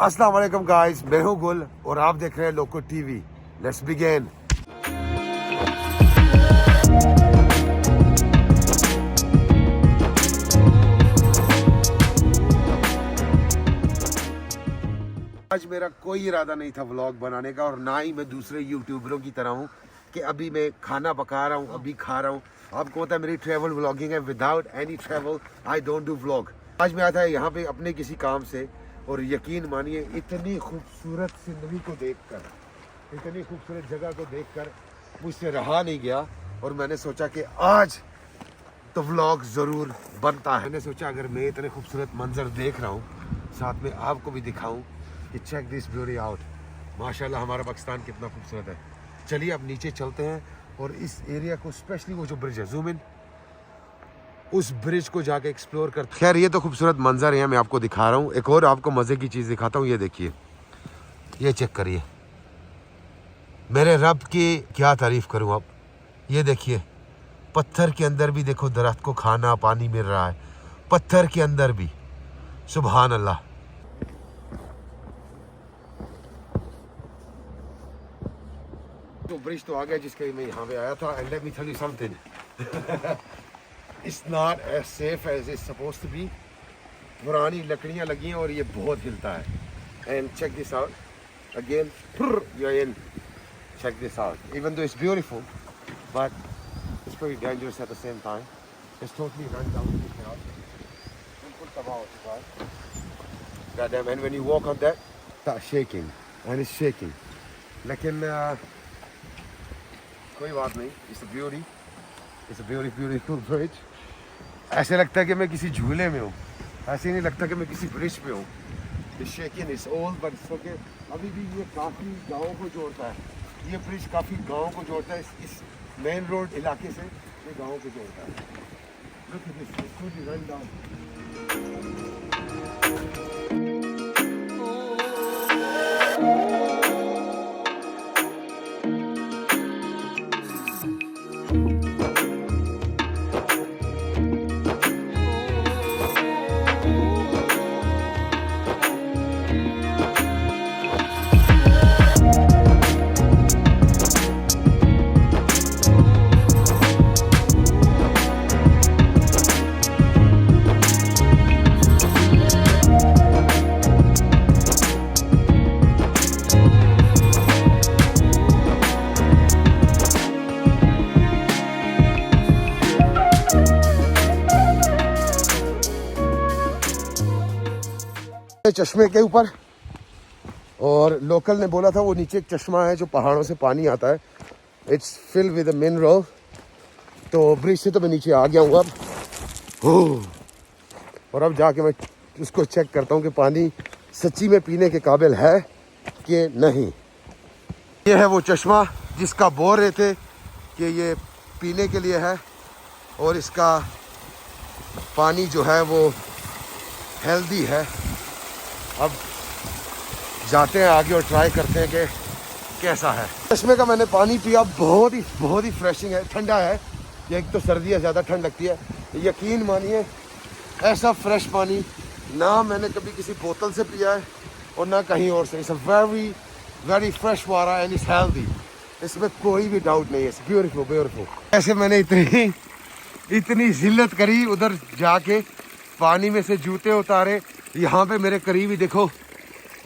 अस्सलाम वालेकुम गाइस, मैं हूं गुल और आप देख रहे हैं लोको टीवी। Let's begin. आज मेरा कोई इरादा नहीं था व्लॉग बनाने का और ना ही मैं दूसरे यूट्यूबरों की तरह हूं कि अभी मैं खाना पका रहा हूं, अभी खा रहा हूं। आपको पता है मेरी ट्रैवल व्लॉगिंग है, without any travel I don't do vlog. आज मैं आया था यहाँ पे अपने किसी काम से और यकीन मानिए इतनी खूबसूरत सिनरी को देखकर, इतनी खूबसूरत जगह को देखकर मुझसे रहा नहीं गया और मैंने सोचा कि आज तो व्लॉग ज़रूर बनता है। मैंने सोचा अगर मैं इतने खूबसूरत मंजर देख रहा हूँ साथ में आपको भी दिखाऊं कि चेक दिस ब्यूटी आउट। माशाल्लाह हमारा पाकिस्तान कितना खूबसूरत है। चलिए अब नीचे चलते हैं और इस एरिया को, स्पेशली वो जो ब्रिज है, जूम इन, उस ब्रिज को जाके एक्सप्लोर करते। खैर ये तो खूबसूरत मंजर है, मैं आपको दिखा रहा हूँ। एक और आपको मज़े की चीज़ दिखाता हूँ, ये देखिए, ये चेक करिए। मेरे रब की क्या तारीफ़ करूँ अब। ये देखिए पत्थर के अंदर भी देखो दरख्त को खाना पानी मिल रहा है, पत्थर के अंदर भी। सुभान अल्लाह। तो ब्रिज तो आ गया जिसके मैं यहाँ पे आया था। And let me tell you something, it's not as safe as it's suppose to be. पुरानी लकड़ियाँ लगी हैं और ये बहुत हिलता है। And check this out again, you are in. Check this out, even though it's beautiful but it's pretty dangerous at the same time. It's totally run down the canal. Goddamn, and when you walk on that, start shaking, and it's shaking. लेकिन कोई बात नहीं, it's a beauty. It's a beautiful bridge. ऐसे लगता है कि मैं किसी झूले में हूँ, ऐसे नहीं लगता कि मैं किसी ब्रिज पे हूँ। It's shaking, it's old, but it's okay. अभी भी ये काफ़ी गाँवों को जोड़ता है। ये ब्रिज काफ़ी गाँवों को जोड़ता है। इस मेन रोड इलाके से ये गाँव को जोड़ता है। Look at this, it's totally run down. चश्मे के ऊपर, और लोकल ने बोला था वो नीचे एक चश्मा है जो पहाड़ों से पानी आता है। It's fill with mineral. तो ब्रिज से तो मैं नीचे आ गया हूँ अब, और अब जाके मैं उसको चेक करता हूँ कि पानी सच्ची में पीने के काबिल है कि नहीं। ये है वो चश्मा जिसका बोल रहे थे कि ये पीने के लिए है और इसका पानी जो है वो हेल्दी है। अब जाते हैं आगे और ट्राई करते हैं कि कैसा है। चश्मे का मैंने पानी पिया, बहुत ही फ्रेशिंग है, ठंडा है। ये एक तो सर्दी है, ज़्यादा ठंड लगती है। यकीन मानिए ऐसा फ्रेश पानी ना मैंने कभी किसी बोतल से पिया है और ना कहीं और से। It's a very fresh water and it's healthy, इसमें कोई भी डाउट नहीं है। It's beautiful. ऐसे मैंने इतनी जिल्लत करी, उधर जाके पानी में से जूते उतारे। यहाँ पे मेरे करीब ही देखो,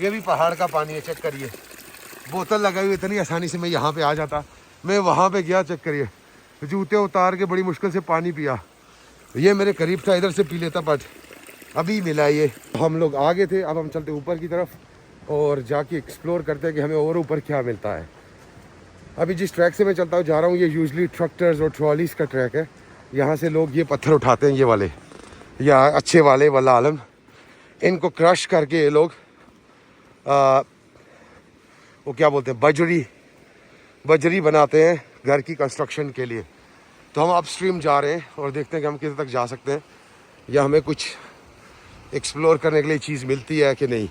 ये भी पहाड़ का पानी है, चेक करिए। बोतल लगाई हुई, इतनी आसानी से मैं यहाँ पे आ जाता। मैं वहाँ पे गया, चेक करिए, जूते उतार के बड़ी मुश्किल से पानी पिया। ये मेरे करीब था, इधर से पी लेता, बट अभी मिला ये। हम लोग आगे थे, अब हम चलते ऊपर की तरफ और जाके एक्सप्लोर करते हैं कि हमें और ऊपर क्या मिलता है। अभी जिस ट्रैक से मैं चलता हूँ जा रहा हूँ, ये यूजली ट्रैक्टर्स और ट्रॉलीज का ट्रैक है। यहाँ से लोग ये पत्थर उठाते हैं, ये वाले या अच्छे वाले वल्लाह आलम। इनको क्रश करके ये लोग वो क्या बोलते हैं, बजरी बनाते हैं घर की कंस्ट्रक्शन के लिए। तो हम अपस्ट्रीम जा रहे हैं और देखते हैं कि हम किधर तक जा सकते हैं या हमें कुछ एक्सप्लोर करने के लिए चीज़ मिलती है कि नहीं।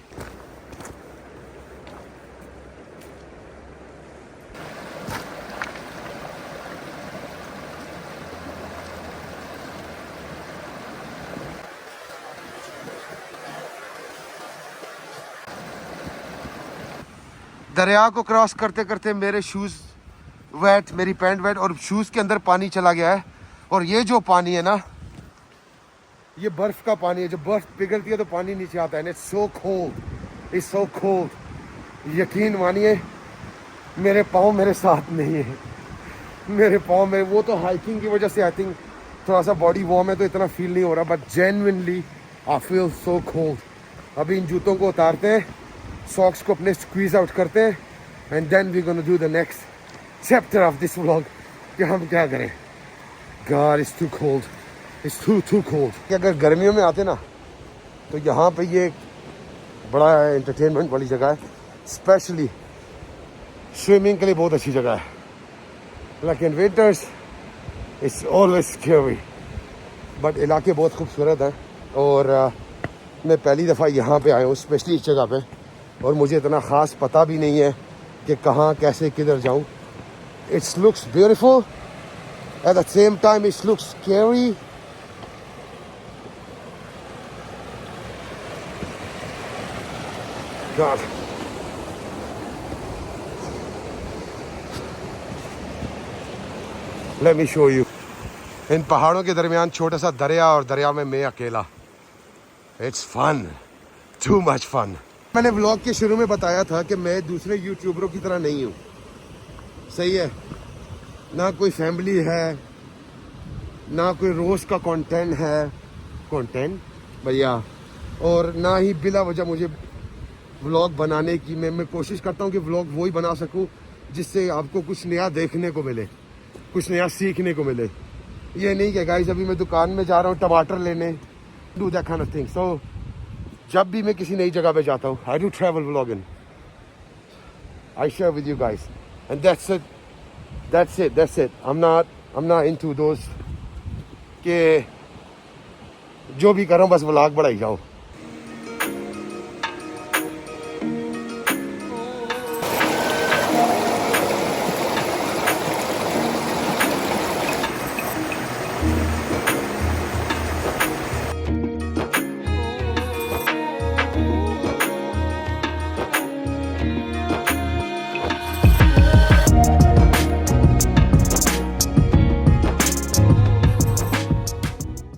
दरिया को क्रॉस करते करते मेरे शूज़ वेट, मेरी पैंट वेट, और शूज़ के अंदर पानी चला गया है। और ये जो पानी है ना, ये बर्फ़ का पानी है। जब बर्फ़ पिघलती है तो पानी नीचे आता है। It's so cold, it's so cold. यकीन मानिए मेरे पाँव मेरे साथ नहीं है। मेरे पाँव में वो तो हाइकिंग की वजह से आई थिंक थोड़ा सा बॉडी वार्म है तो इतना फील नहीं हो रहा, but genuinely I feel so cold. अभी इन जूतों को उतारते हैं, सॉक्स को अपने स्क्वीज आउट करते हैं, and then we gonna do the next chapter of this vlog कि हम क्या करें। God it's too cold, it's too cold. अगर गर्मियों में आते ना तो यहाँ पे ये बड़ा एंटरटेनमेंट वाली जगह है, स्पेशली स्विमिंग के लिए बहुत अच्छी जगह है। लेकिन winters it's always scary, but इलाके बहुत खूबसूरत हैं। और मैं पहली दफ़ा यहाँ पे आया हूँ स्पेशली इस जगह पे, और मुझे इतना ख़ास पता भी नहीं है कि कहाँ कैसे किधर जाऊँ। It's looks beautiful at the same time it's looks scary. God. Let me show you. इन पहाड़ों के दरमियान छोटा सा दरिया, और दरिया में मैं अकेला। It's fun, too much fun. मैंने व्लॉग के शुरू में बताया था कि मैं दूसरे यूट्यूबरों की तरह नहीं हूँ, सही है ना। कोई फैमिली है ना, कोई रोज़ का कंटेंट भैया, और ना ही बिला वजह मुझे व्लॉग बनाने की। मैं कोशिश करता हूँ कि व्लॉग वही बना सकूँ जिससे आपको कुछ नया देखने को मिले, कुछ नया सीखने को मिले। ये नहीं कि गाइस अभी मैं दुकान में जा रहा हूँ टमाटर लेने, do that kind of thing. So जब भी मैं किसी नई जगह पे जाता हूँ, I do travel vlogging, I share with you guys, and that's it. I am not into those के जो भी कर रहा हूँ बस व्लॉग बढ़ाई जाओ।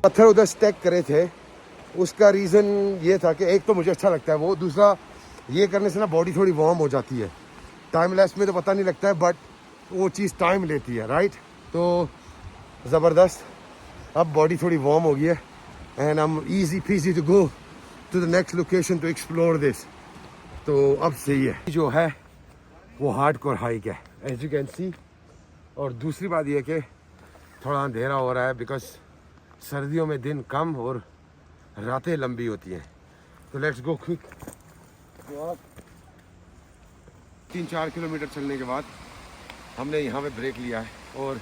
पत्थर उधर स्टैक करे थे, उसका रीज़न ये था कि एक तो मुझे अच्छा लगता है वो, दूसरा ये करने से ना बॉडी थोड़ी वार्म हो जाती है। टाइम लेस में तो पता नहीं लगता है, बट वो चीज़ टाइम लेती है, राइट। तो ज़बरदस्त, अब बॉडी थोड़ी वार्म हो गई है, and I am easy peasy to go to the next location to explore this. तो अब सही है, जो है वो हार्डकोर हाइक है एज यू कैन सी। और दूसरी बात यह कि थोड़ा अंधेरा हो रहा है, बिकॉज सर्दियों में दिन कम और रातें लंबी होती हैं। तो लेट्स गो क्विक। 3-4 किलोमीटर चलने के बाद हमने यहाँ पे ब्रेक लिया है, और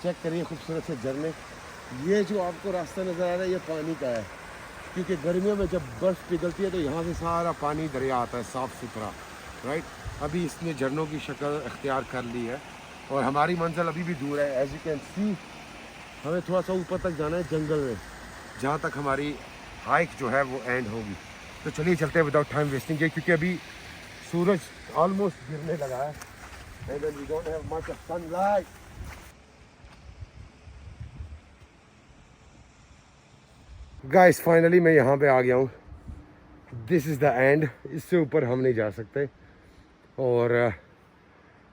चेक करिए खूबसूरत से झरने। ये जो आपको रास्ता नज़र आ रहा है ये पानी का है, क्योंकि गर्मियों में जब बर्फ़ पिघलती है तो यहाँ से सारा पानी दरिया आता है साफ़ सुथरा, राइट। अभी इसने झरनों की शक्ल अख्तियार कर ली है, और हमारी मंजिल अभी भी दूर है। एज यू कैन सी हमें थोड़ा सा ऊपर तक जाना है जंगल में, जहाँ तक हमारी हाइक जो है वो एंड होगी। तो चलिए चलते हैं विदाउट टाइम वेस्टिंग के, क्योंकि अभी सूरज ऑलमोस्ट गिरने लगा है, and then we don't have much of sunlight. Guys finally मैं यहाँ पे आ गया हूँ। दिस इज़ द एंड, इससे ऊपर हम नहीं जा सकते। और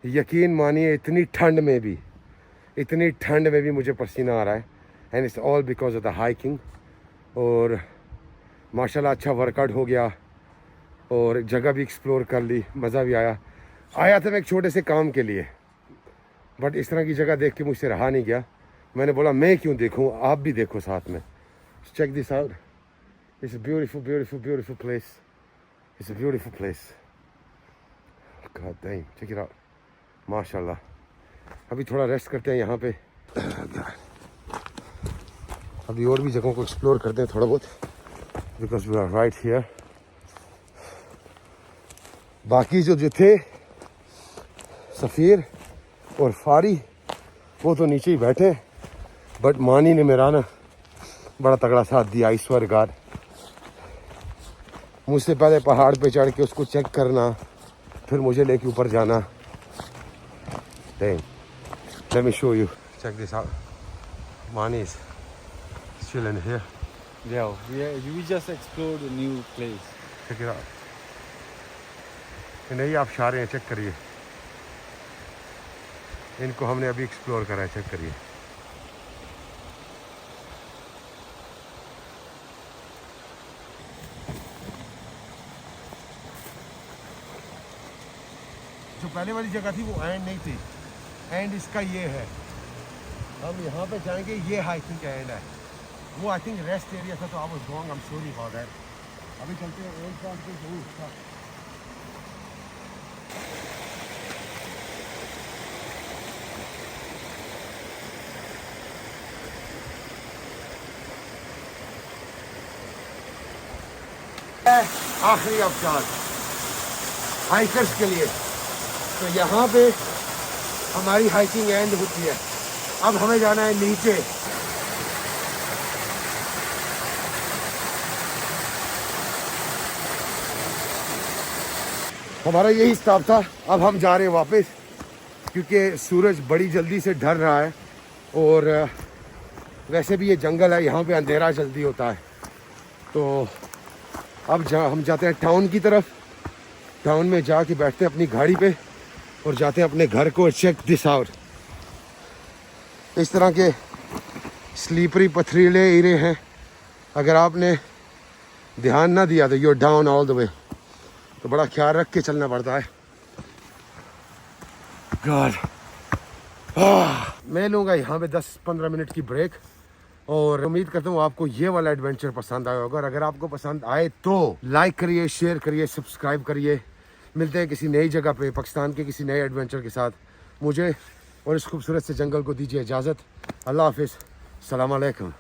यकीन मानिए इतनी ठंड में भी मुझे पसीना आ रहा है, and it's all because of the hiking. और माशाल्लाह अच्छा वर्कआउट हो गया, और जगह भी एक्सप्लोर कर ली, मज़ा भी आया था मैं एक छोटे से काम के लिए, बट इस तरह की जगह देख के मुझसे रहा नहीं गया। मैंने बोला मैं क्यों देखूं, आप भी देखो साथ में। Check this out, it's a beautiful place, it's a beautiful place. God damn, check it out, माशाल्लाह। अभी थोड़ा रेस्ट करते हैं यहाँ पे, अभी और भी जगहों को एक्सप्लोर करते हैं थोड़ा बहुत, because we are right here. बाकी जो थे सफ़ीर और फारी वो तो नीचे ही बैठे, बट मानी ने मेरा ना बड़ा तगड़ा साथ दिया। आई स्वेयर गॉड, मुझसे पहले पहाड़ पे चढ़ के उसको चेक करना, फिर मुझे लेके ऊपर जाना। Dang. Let me show you. Check this out. Mani is chilling here. Yeah, we just explored a new place. Check it out. नहीं आप शारे हैं, चेक करिए। इनको हमने अभी एक्सप्लोर करा है, चेक करिए। जो पहले वाली जगह थी वो एंड नहीं थी, एंड इसका ये है। हम यहाँ पे जाएंगे, ये हाइकिंग का एंड है। वो आई थिंक रेस्ट एरिया था, तो I was wrong, I am sorry for that. अभी चलते हैं एंड पॉइंट पे। आखिरी अवसाद हाइकर्स के लिए, तो यहाँ पे हमारी हाइकिंग एंड होती है। अब हमें जाना है नीचे। हमारा यही स्टॉप था। अब हम जा रहे हैं वापस, क्योंकि सूरज बड़ी जल्दी से ढल रहा है और वैसे भी ये जंगल है, यहाँ पे अंधेरा जल्दी होता है। तो अब हम जाते हैं टाउन की तरफ। टाउन में जाके बैठते हैं अपनी गाड़ी पे और जाते हैं अपने घर को। Check this out. इस तरह के स्लीपरी पथरीले एरिया हैं, अगर आपने ध्यान ना दिया तो you're down all the way. तो बड़ा ख्याल रख के चलना पड़ता है। गॉड, मैं लूँगा यहाँ पे 10-15 मिनट की ब्रेक और उम्मीद करता हूँ आपको ये वाला एडवेंचर पसंद आया होगा। और अगर आपको पसंद आए तो लाइक करिए, शेयर करिए, सब्सक्राइब करिए। मिलते हैं किसी नई जगह पे, पाकिस्तान के किसी नए एडवेंचर के साथ। मुझे और इस खूबसूरत से जंगल को दीजिए इजाज़त। अल्लाह हाफिज़, अस्सलाम वालेकुम।